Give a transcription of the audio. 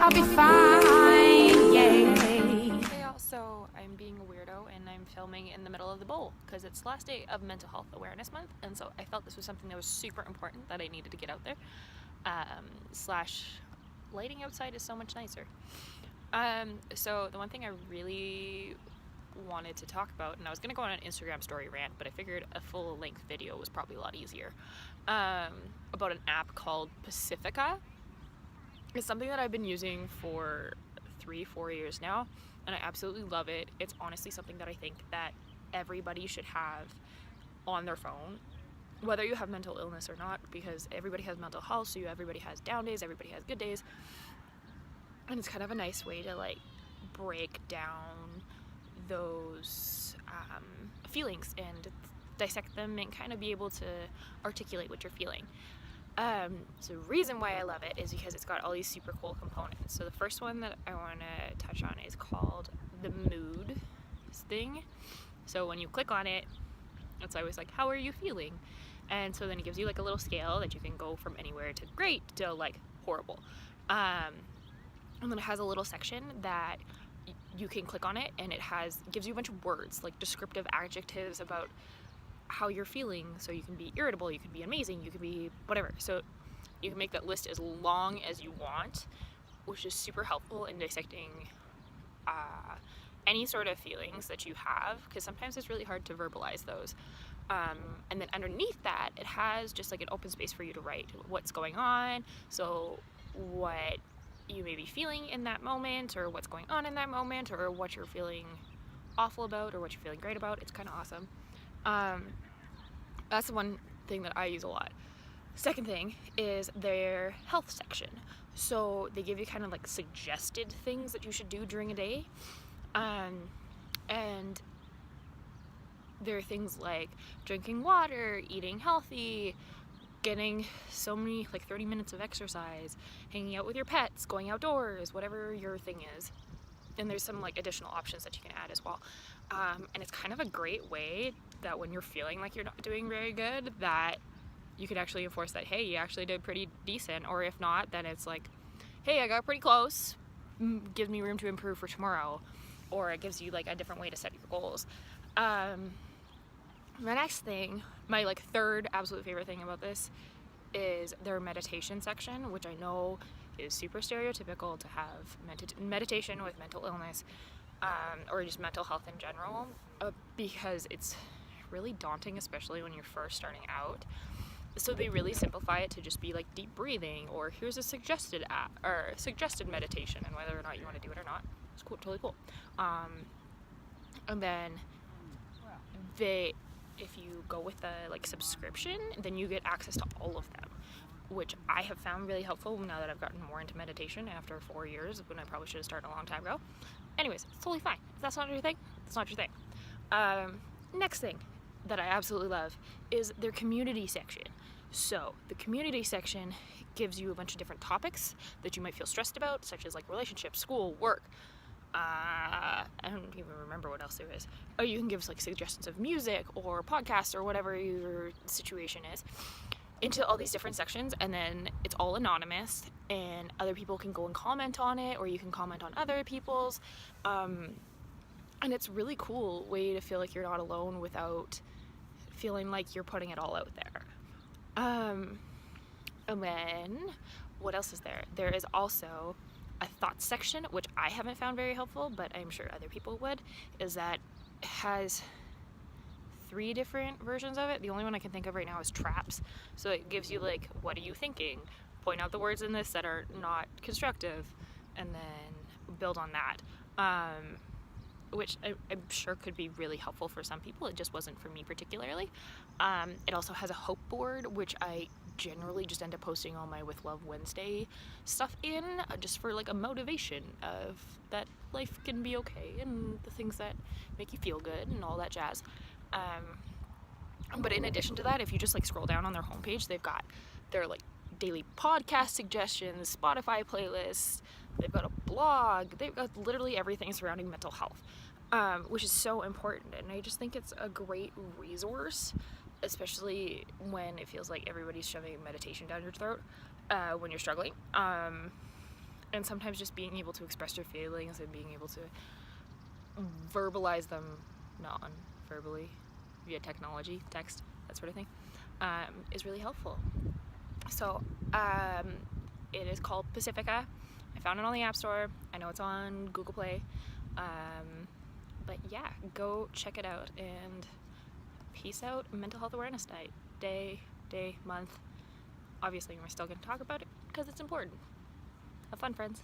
I'll be fine, yay. Hey, also, I'm being a weirdo and I'm filming in the middle of the bowl because it's the last day of Mental Health Awareness Month, and so I felt this was something that was super important that I needed to get out there. Slash, lighting outside is so much nicer. So the one thing I really wanted to talk about, and I was going to go on an Instagram story rant, but I figured a full-length video was probably a lot easier, about an app called Pacifica. It's something that I've been using for 3-4 years now, and I absolutely love it. It's honestly something that I think that everybody should have on their phone, whether you have mental illness or not, because everybody has mental health, so everybody has down days, everybody has good days, and it's kind of a nice way to like break down those feelings and dissect them and kind of be able to articulate what you're feeling. So the reason why I love it is because it's got all these super cool components. So the first one that I want to touch on is called the mood thing. So when you click on it, it's always like, how are you feeling? And so then it gives you like a little scale that you can go from anywhere to great to like horrible. And then it has a little section that you can click on it, and it gives you a bunch of words, like descriptive adjectives about how you're feeling. So you can be irritable, you can be amazing, you can be whatever. So you can make that list as long as you want, which is super helpful in dissecting any sort of feelings that you have, because sometimes it's really hard to verbalize those. And then underneath that, it has just like an open space for you to write what's going on, so what you may be feeling in that moment, or what's going on in that moment, or what you're feeling awful about, or what you're feeling great about. It's kind of awesome. That's the one thing that I use a lot. Second thing is their health section. So they give you kind of like suggested things that you should do during a day. And there are things like drinking water, eating healthy, getting so many, like 30 minutes of exercise, hanging out with your pets, going outdoors, whatever your thing is. And there's some like additional options that you can add as well. And it's kind of a great way that when you're feeling like you're not doing very good, that you could actually enforce that, hey, you actually did pretty decent. Or if not, then it's like, hey, I got pretty close, gives me room to improve for tomorrow. Or it gives you like a different way to set your goals. The next thing, my like third absolute favorite thing about this, is their meditation section, which I know is super stereotypical to have meditation with mental illness, or just mental health in general, because it's really daunting, especially when you're first starting out. So they really simplify it to just be like deep breathing, or here's a suggested app or suggested meditation, and whether or not you want to do it or not, it's cool, totally cool. And then if you go with the like subscription, then you get access to all of them, which I have found really helpful now that I've gotten more into meditation after 4 years, when I probably should have started a long time ago. Anyways, it's totally fine. If that's not your thing, that's not your thing. Next thing that I absolutely love is their community section. So the community section gives you a bunch of different topics that you might feel stressed about, such as like relationships, school, work. I don't even remember what else there is. Or you can give us like suggestions of music or podcasts or whatever your situation is into all these different sections, and then it's all anonymous, and other people can go and comment on it, or you can comment on other people's. And it's a really cool way to feel like you're not alone without feeling like you're putting it all out there. And then what else is there? There is also a thoughts section, which I haven't found very helpful, but I'm sure other people would, is that it has 3 different versions of it. The only one I can think of right now is traps. So it gives you like, what are you thinking? Point out the words in this that are not constructive, and then build on that. Which I'm sure could be really helpful for some people. It just wasn't for me particularly. It also has a hope board, which I generally just end up posting all my With Love Wednesday stuff in, just for like a motivation of that life can be okay, and the things that make you feel good and all that jazz. But in addition to that, if you just like scroll down on their homepage, they've got their like daily podcast suggestions, Spotify playlists, they've got a blog, they've got literally everything surrounding mental health, which is so important. And I just think it's a great resource, especially when it feels like everybody's shoving meditation down your throat when you're struggling. And sometimes just being able to express your feelings and being able to verbalize them non-verbally via technology, text, that sort of thing, is really helpful. So it is called Pacifica. I found it on the App Store. I know it's on Google Play. But yeah, go check it out, and peace out. Mental Health Awareness Night. Day, month. Obviously, we're still going to talk about it because it's important. Have fun, friends.